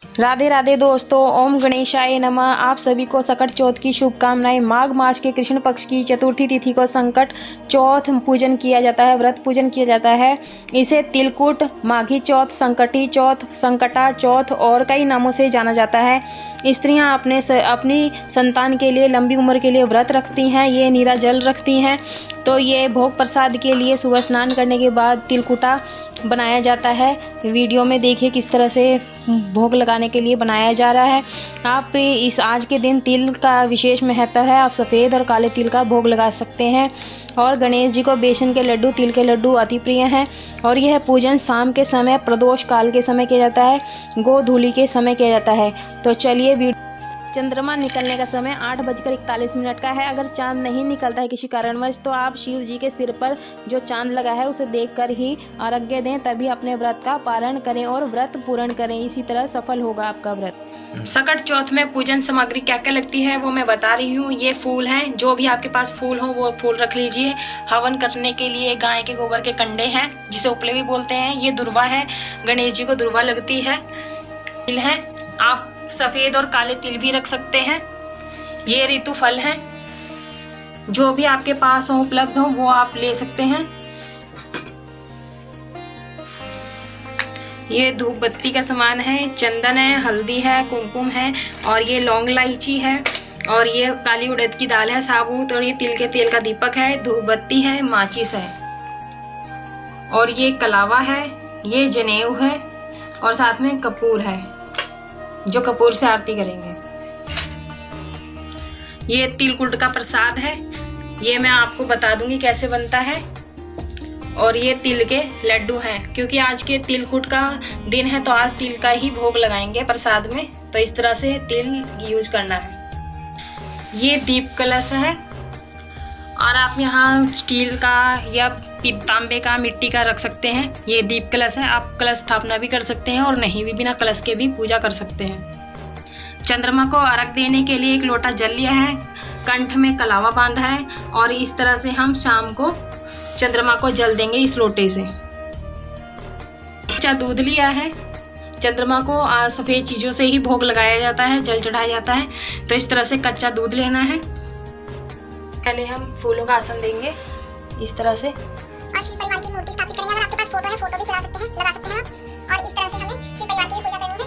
राधे राधे दोस्तों, ओम गणेशाय नमः। आप सभी को संकट चौथ की शुभकामनाएं। माघ मास के कृष्ण पक्ष की चतुर्थी तिथि को संकट चौथ पूजन किया जाता है, व्रत पूजन किया जाता है। इसे तिलकुट, माघी चौथ, संकटी चौथ, संकटा चौथ और कई नामों से जाना जाता है। स्त्रियां अपनी संतान के लिए, लंबी उम्र के लिए व्रत रखती हैं। ये नीरा जल रखती हैं। तो ये भोग प्रसाद के लिए सुबह स्नान करने के बाद तिलकुटा बनाया जाता है। वीडियो में देखिए किस तरह से भोग लगाने के लिए बनाया जा रहा है। आप इस आज के दिन तिल का विशेष महत्व है। आप सफ़ेद और काले तिल का भोग लगा सकते हैं। और गणेश जी को बेसन के लड्डू, तिल के लड्डू अति प्रिय हैं। और यह पूजन शाम के समय, प्रदोष काल के समय किया जाता है, गोधूली के समय किया जाता है। तो चलिए, चंद्रमा निकलने का समय 8:41 का है। अगर चांद नहीं निकलता है किसी कारणवश, तो आप शिव जी के सिर पर जो चांद लगा है उसे देखकर ही अर्घ्य दें, तभी अपने व्रत का पालन करें और व्रत पूर्ण करें। इसी तरह सफल होगा आपका व्रत। संकट चौथ में पूजन सामग्री क्या क्या लगती है वो मैं बता रही हूँ। ये फूल हैं, जो भी आपके पास फूल हो वो फूल रख लीजिए। हवन करने के लिए गाय के गोबर के कंडे हैं, जिसे उपले भी बोलते हैं। ये दुर्वा है, गणेश जी को दुर्वा लगती है। तिल है, आप सफ़ेद और काले तिल भी रख सकते हैं। ये ऋतु फल हैं, जो भी आपके पास हो, उपलब्ध हो, वो आप ले सकते हैं। ये धूप बत्ती का सामान है, चंदन है, हल्दी है, कुमकुम है, और ये लौंग इलायची है, और ये काली उड़द की दाल है साबुत, और ये तिल के तेल का दीपक है, धूप बत्ती है, माचिस है, और ये कलावा है, ये जनेऊ है, और साथ में कपूर है, जो कपूर से आरती करेंगे। ये तिलकुट का प्रसाद है, ये मैं आपको बता दूंगी कैसे बनता है। और ये तिल के लड्डू हैं, क्योंकि आज के तिलकुट का दिन है, तो आज तिल का ही भोग लगाएंगे प्रसाद में। तो इस तरह से तिल यूज करना है। ये दीप कलश है, और आप यहाँ स्टील का या तांबे का, मिट्टी का रख सकते हैं। ये दीप कलश है, आप कलश स्थापना भी कर सकते हैं, और नहीं भी बिना कलश के भी पूजा कर सकते हैं। चंद्रमा को अर्घ देने के लिए एक लोटा जल लिया है, कंठ में कलावा बांधा है, और इस तरह से हम शाम को चंद्रमा को जल देंगे इस लोटे से। कच्चा दूध लिया है, चंद्रमा को सफ़ेद चीज़ों से ही भोग लगाया जाता है, जल चढ़ाया जाता है। तो इस तरह से कच्चा दूध लेना है। पहले हम फूलों का आसन देंगे इस तरह से, और शिव परिवार की मूर्ति स्थापित करेंगे। अगर आपके पास फोटो है, फोटो भी चला सकते हैं, लगा सकते हैं आप। और इस तरह से हमें शिव परिवार की भी पूजा करनी है।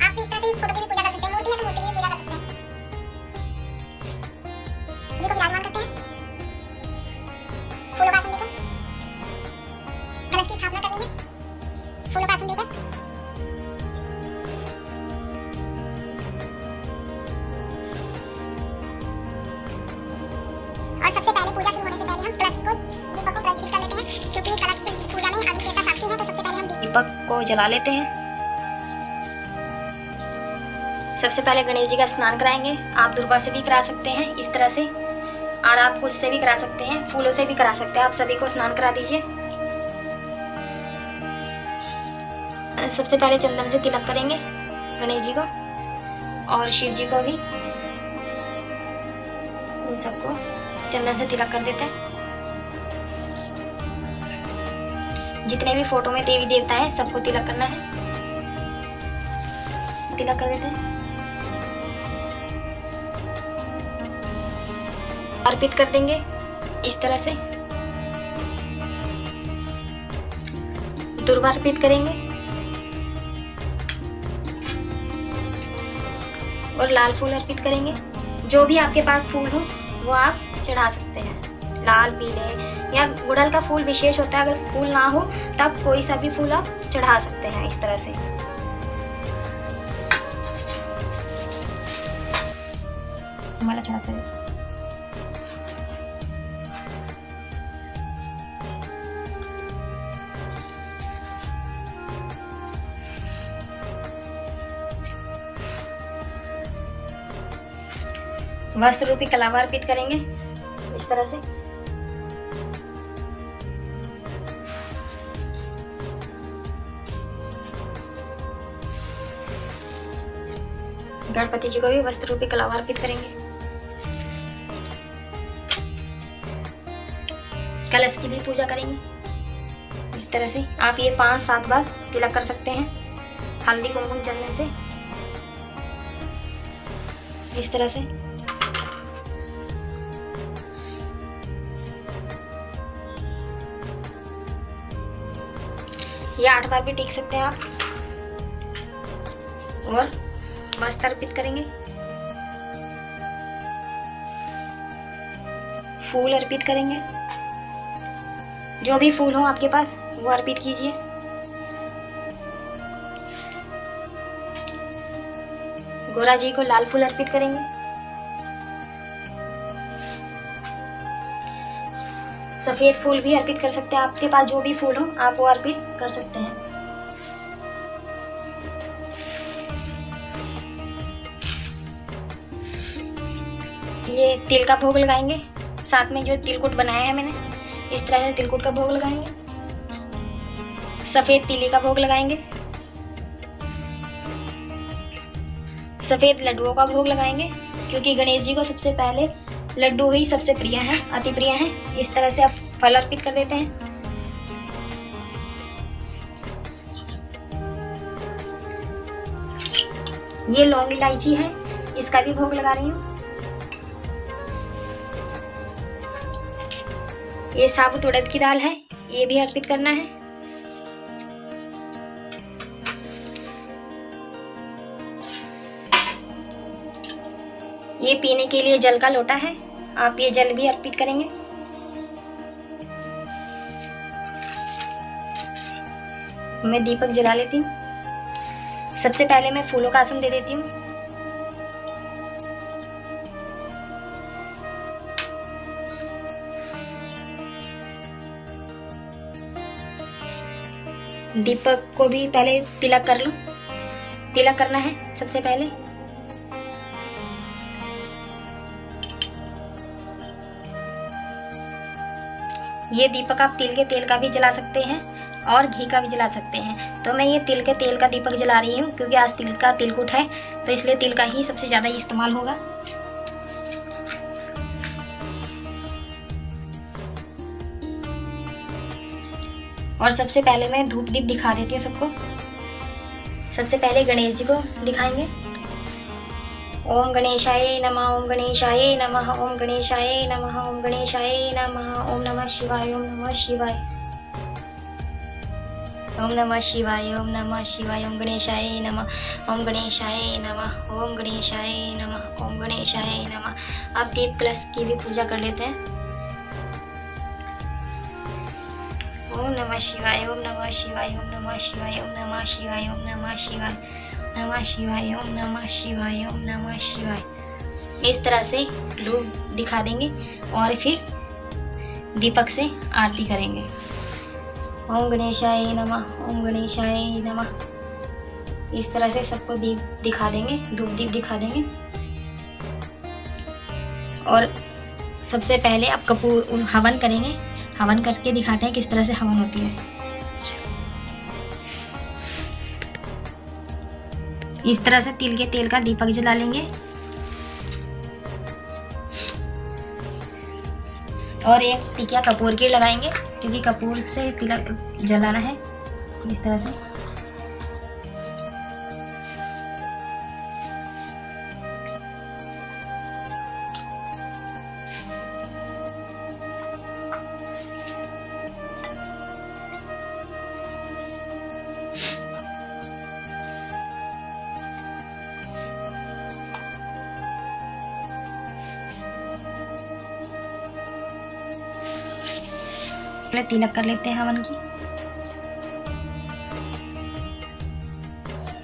आप भी इस तरह से फोटो की भी पूजा कर सकते हैं, मूर्ति है तो मूर्ति की भी पूजा कर सकते हैं। जी को विराजमान करते हैं, फूलों का आसन देकर कलश की स्थापना करनी है। फूलों का आसन देकर और सबसे पहले पूजा शुरू होने से पहले हम कलश को, दीपक को प्रज्वलित कर लेते हैं, क्योंकि कलश पूजा में अग्नि देवता साक्षी है। तो सबसे पहले हम दीपक को जला लेते हैं। सबसे पहले गणेश जी का स्नान कराएंगे। आप दुर्वा से भी करा सकते हैं इस तरह से, और आप कुछ से भी करा सकते हैं, फूलों से भी करा सकते हैं। आप सभी को स्नान करा दीजिए। सबसे पहले चंदन से तिलक करेंगे गणेश जी को, और शिव जी को भी। इन सबको चंदन से तिलक कर देते हैं। जितने भी फोटो में देवी देवता है सबको तिलक करना है। तिलक कर देते हैं, अर्पित कर देंगे इस तरह से। दुर्वा अर्पित करेंगे, और लाल फूल अर्पित करेंगे। जो भी आपके पास फूल हो वो आप चढ़ा सकते हैं। लाल, पीले या गुड़हल का फूल विशेष होता है। अगर फूल ना हो तब कोई सा भी फूल आप चढ़ा सकते हैं इस तरह से। हमारा चढ़ाते हैं। वस्त्र रूपी कलावा अर्पित करेंगे इस तरह से। गणपति जी को भी वस्त्र रूपी कलावा अर्पित करेंगे। कलश की भी पूजा करेंगे इस तरह से। आप ये 5-7 बार तिलक कर सकते हैं हल्दी कुमकुम चंदन से। इस तरह से। ये 8 बार भी टेक सकते हैं आप। और मस्त अर्पित करेंगे। फूल अर्पित करेंगे, जो भी फूल हो आपके पास वो अर्पित कीजिए। गोरा जी को लाल फूल अर्पित करेंगे। सफेद फूल भी अर्पित कर सकते हैं, आपके पास जो भी फूल हो आप वो अर्पित कर सकते हैं। ये तिल का भोग लगाएंगे, साथ में जो तिलकुट बनाया है मैंने, इस तरह से तिलकुट का भोग लगाएंगे। सफेद तिली का भोग लगाएंगे। सफेद लड्डुओं का भोग लगाएंगे, क्योंकि गणेश जी को सबसे पहले लड्डू ही सबसे प्रिय हैं, अति प्रिय हैं। इस तरह से आप फल अर्पित कर देते हैं। ये लौंग इलायची है, इसका भी भोग लगा रही हूँ। ये साबुत उड़द की दाल है, ये भी अर्पित करना है। ये पीने के लिए जल का लोटा है, आप ये जल भी अर्पित करेंगे। मैं दीपक जला लेती हूँ। सबसे पहले मैं फूलों का आसन दे देती हूँ। दीपक को भी पहले तिलक कर लो। तिलक करना है सबसे पहले। ये दीपक आप तिल के तेल का भी जला सकते हैं और घी का भी जला सकते हैं। तो मैं ये तिल के तेल का दीपक जला रही हूँ, क्योंकि आज तिल का तिलकुट है, तो इसलिए तिल का ही सबसे ज़्यादा इस्तेमाल होगा। और सबसे पहले मैं धूप दीप दिखा देती हूँ सबको। सबसे पहले गणेश जी को दिखाएंगे। ओम गणेशाय नमः, ओम गणेशाय नमः, ओम गणेशाय नमः, ओम गणेशाय नमः, ओम नमः शिवाय, ओम नमः शिवाय, ओम नमः शिवाय, ओम नमः शिवाय, ओम गणेशाय नमः, ओम गणेशाय नमः, ओम गणेशाय नमः, ओम गणेशाय नमः। अब दीप कलश की भी पूजा कर लेते हैं। ओम नमः शिवाय, ओम नमः शिवाय, ओम नमः शिवाय, ओम नमः शिवाय, ओम नमः शिवाय, नमः शिवाय, ओम नमः शिवाय, ओम नमः शिवाय। इस तरह से धूप दिखा देंगे और फिर दीपक से आरती करेंगे। ओम गणेशाय नमः, ओम गणेशाय नमः। इस तरह से सबको दीप दिखा देंगे, धूप दीप दिखा देंगे। और सबसे पहले आप कपूर हवन करेंगे। हवन करके दिखाते हैं किस तरह से हवन होती है। इस तरह से तिल के तेल का दीपक जला लेंगे और एक टिकिया कपूर की लगाएंगे, क्योंकि कपूर से तिलक जलाना है। इस तरह से तिलक कर लेते हैं हवन की।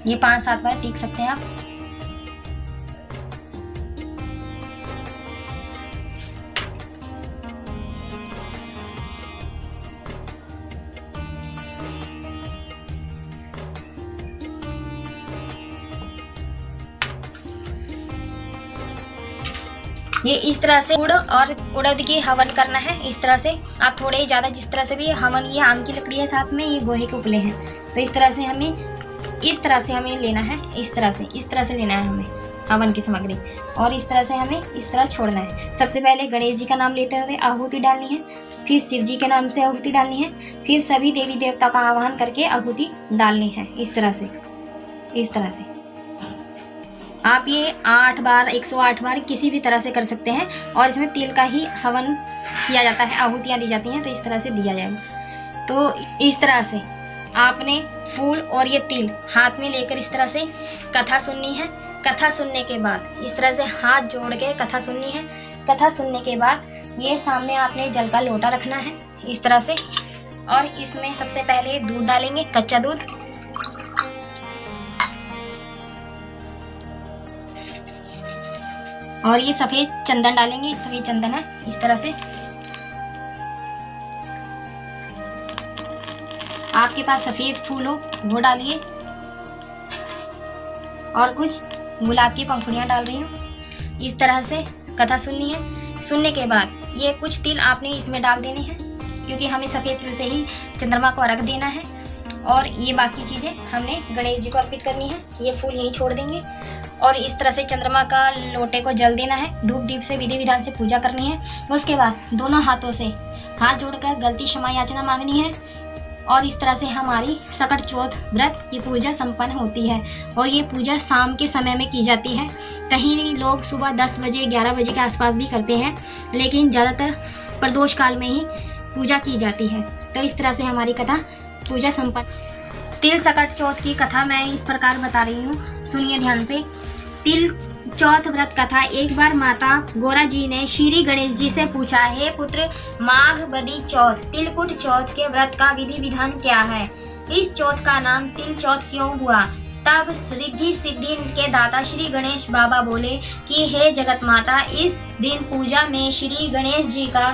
ये 5-7 बार टीक सकते हैं आप। ये इस तरह से गुड़ और उड़द की हवन करना है। इस तरह से आप थोड़े ज़्यादा, जिस तरह से भी हवन, ये आम की लकड़ी है, साथ में ये गोहे के उपले हैं, तो इस तरह से हमें लेना है। इस तरह से लेना है हमें हवन की सामग्री, और इस तरह से हमें इस तरह छोड़ना है। सबसे पहले गणेश जी का नाम लेते हुए आहुति डालनी है, फिर शिव जी के नाम से आहुति डालनी है, फिर सभी देवी देवता का आह्वान करके आहुति डालनी है। इस तरह से आप ये 8 बार 108 बार किसी भी तरह से कर सकते हैं। और इसमें तिल का ही हवन किया जाता है, आहुतियाँ दी जाती हैं, तो इस तरह से दिया जाएगा। तो इस तरह से आपने फूल और ये तिल हाथ में लेकर इस तरह से कथा सुननी है। कथा सुनने के बाद इस तरह से हाथ जोड़ के कथा सुननी है। कथा सुनने के बाद ये सामने आपने जल का लोटा रखना है इस तरह से, और इसमें सबसे पहले दूध डालेंगे, कच्चा दूध। और ये सफेद चंदन डालेंगे, सफेद चंदन है इस तरह से। आपके पास सफेद फूल हो वो डालिए, और कुछ गुलाब की पंखुड़ियाँ डाल रही हूँ। इस तरह से कथा सुननी है। सुनने के बाद ये कुछ तिल आपने इसमें डाल देने हैं, क्योंकि हमें सफ़ेद तिल से ही चंद्रमा को अर्घ देना है। और ये बाकी चीज़ें हमने गणेश जी को अर्पित करनी है। ये फूल यहीं छोड़ देंगे और इस तरह से चंद्रमा का लोटे को जल देना है। धूप दीप से विधि विधान से पूजा करनी है। उसके बाद दोनों हाथों से हाथ जोड़कर गलती क्षमा याचना मांगनी है। और इस तरह से हमारी सकट चौथ व्रत की पूजा संपन्न होती है। और ये पूजा शाम के समय में की जाती है। कहीं लोग सुबह 10 बजे 11 बजे के आसपास भी करते हैं, लेकिन ज़्यादातर प्रदोष काल में ही पूजा की जाती है। तो इस तरह से हमारी कथा पूजा संपन्न। तिल सकट चौथ की कथा मैं इस प्रकार बता रही हूँ, सुनिए ध्यान से। तिल चौथ व्रत कथा। एक बार माता गोरा जी ने श्री गणेश जी से पूछा, हे पुत्र, माघ बदी चौथ तिलकुट चौथ के व्रत का विधि विधान क्या है? इस चौथ का नाम तिल चौथ क्यों हुआ? तब रिद्धि सिद्धि के दाता श्री गणेश बाबा बोले कि हे जगत माता, इस दिन पूजा में श्री गणेश जी का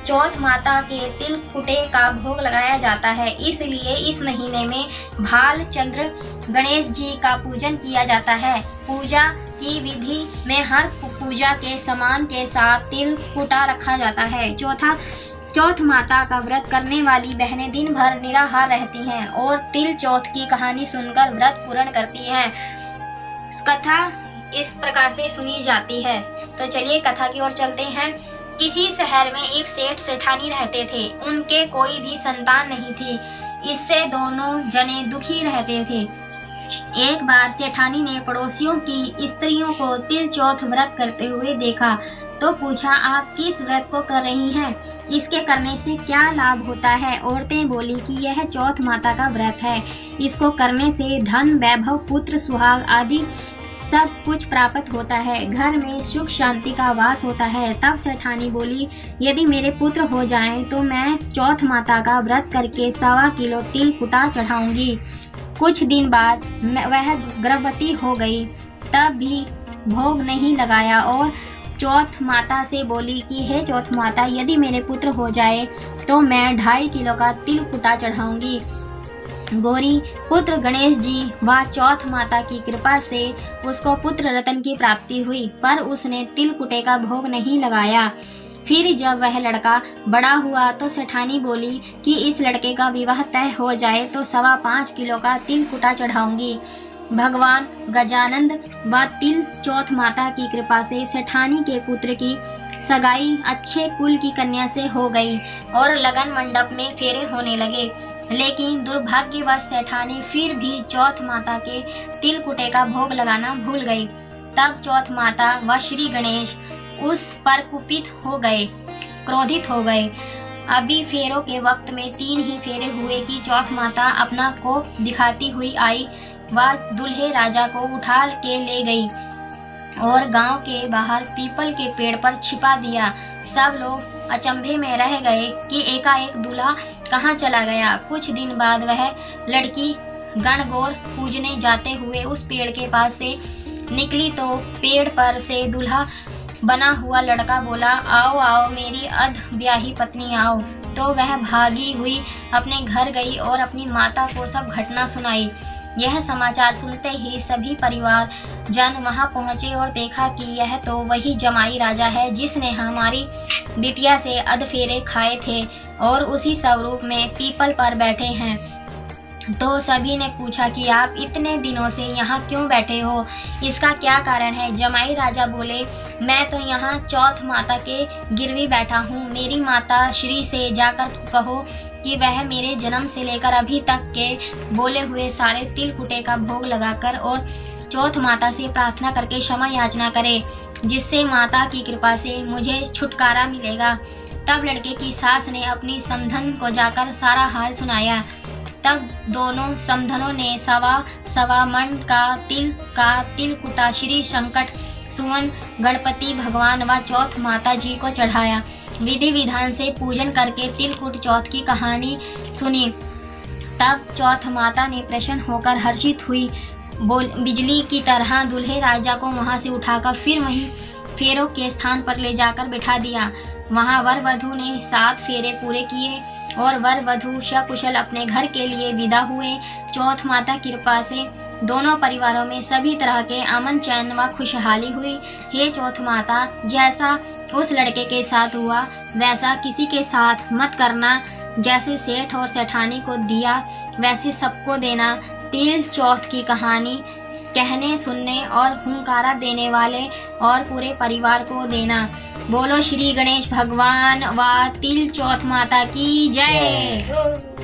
चौथ माता के तिल कुटे का भोग लगाया जाता है। इसलिए इस महीने में भाल चंद्र गणेश जी का पूजन किया जाता है। पूजा की विधि में हर पूजा के समान के साथ तिल कुटा रखा जाता है। चौथ माता का व्रत करने वाली बहनें दिन भर निराहार रहती हैं और तिल चौथ की कहानी सुनकर व्रत पूर्ण करती हैं। कथा इस प्रकार से सुनी जाती है। तो चलिए कथा की ओर चलते हैं। किसी शहर में एक सेठ सेठानी रहते थे। उनके कोई भी संतान नहीं थी। इससे दोनों जने दुखी रहते थे। एक बार सेठानी ने पड़ोसियों की स्त्रियों को तिल चौथ व्रत करते हुए देखा तो पूछा, आप किस व्रत को कर रही हैं? इसके करने से क्या लाभ होता है? औरतें बोली कि यह चौथ माता का व्रत है। इसको करने से धन, वैभव, पुत्र, सुहाग आदि सब कुछ प्राप्त होता है। घर में सुख शांति का वास होता है। तब सेठानी बोली, यदि मेरे पुत्र हो जाएं तो मैं चौथ माता का व्रत करके 1.25 किलो तिल कुटा चढ़ाऊंगी। कुछ दिन बाद वह गर्भवती हो गई, तब भी भोग नहीं लगाया और चौथ माता से बोली कि हे चौथ माता, यदि मेरे पुत्र हो जाए तो मैं 2.5 किलो का तिल कुटा चढ़ाऊंगी। गौरी पुत्र गणेश जी व चौथ माता की कृपा से उसको पुत्र रतन की प्राप्ति हुई, पर उसने तिल कुटे का भोग नहीं लगाया। फिर जब वह लड़का बड़ा हुआ तो सेठानी बोली कि इस लड़के का विवाह तय हो जाए तो 5.25 किलो का तिल कुटा चढ़ाऊंगी। भगवान गजानंद व तिल चौथ माता की कृपा से सेठानी के पुत्र की सगाई अच्छे कुल की कन्या से हो गई और लगन मंडप में फेरे होने लगे। लेकिन दुर्भाग्यवश सेठानी फिर भी चौथ माता के तिल कुटे का भोग लगाना भूल गई। तब चौथ माता व श्री गणेश उस पर कुपित हो गए, क्रोधित हो गए। अभी फेरों के वक्त में 3 ही फेरे हुए कि चौथ माता अपना कोप दिखाती हुई आई व दूल्हे राजा को उठा के ले गई और गांव के बाहर पीपल के पेड़ पर छिपा दिया। सब लोग अचंभे में रह गए कि एकाएक दूल्हा कहाँ चला गया। कुछ दिन बाद वह लड़की गणगौर पूजने जाते हुए उस पेड़ के पास से निकली तो पेड़ पर से दूल्हा बना हुआ लड़का बोला, आओ आओ मेरी अध ब्याही पत्नी आओ। तो वह भागी हुई अपने घर गई और अपनी माता को सब घटना सुनाई। यह समाचार सुनते ही सभी परिवार जन वहां पहुंचे और देखा कि यह तो वही जमाई राजा है जिसने हमारी बिटिया से अधफेरे खाए थे और उसी स्वरूप में पीपल पर बैठे हैं। तो सभी ने पूछा कि आप इतने दिनों से यहाँ क्यों बैठे हो, इसका क्या कारण है? जमाई राजा बोले, मैं तो यहाँ चौथ माता के गिरवी बैठा हूँ। मेरी माता श्री से जाकर कहो कि वह मेरे जन्म से लेकर अभी तक के बोले हुए सारे तिल कुटे का भोग लगाकर और चौथ माता से प्रार्थना करके क्षमा याचना करे, जिससे माता की कृपा से मुझे छुटकारा मिलेगा। तब लड़के की सास ने अपनी समधन को जाकर सारा हाल सुनाया। तब दोनों समधनों ने सवा मन का तिलकुटा श्री संकट सुमन गणपति भगवान व चौथ माता जी को चढ़ाया। विधि विधान से पूजन करके तिलकुट चौथ की कहानी सुनी। तब चौथ माता ने प्रसन्न होकर हर्षित हुई, बिजली की तरह दूल्हे राजा को वहां से उठाकर फिर वहीं फेरों के स्थान पर ले जाकर बिठा दिया। वहां वर वधू ने 7 फेरे पूरे किए और वर वधू सकुशल अपने घर के लिए विदा हुए। चौथ माता की कृपा से दोनों परिवारों में सभी तरह के अमन चैन व खुशहाली हुई। हे चौथ माता, जैसा उस लड़के के साथ हुआ वैसा किसी के साथ मत करना। जैसे सेठ और सेठानी को दिया वैसे सबको देना। तिल चौथ की कहानी कहने सुनने और हुंकारा देने वाले और पूरे परिवार को देना। बोलो श्री गणेश भगवान व तिल चौथ माता की जय।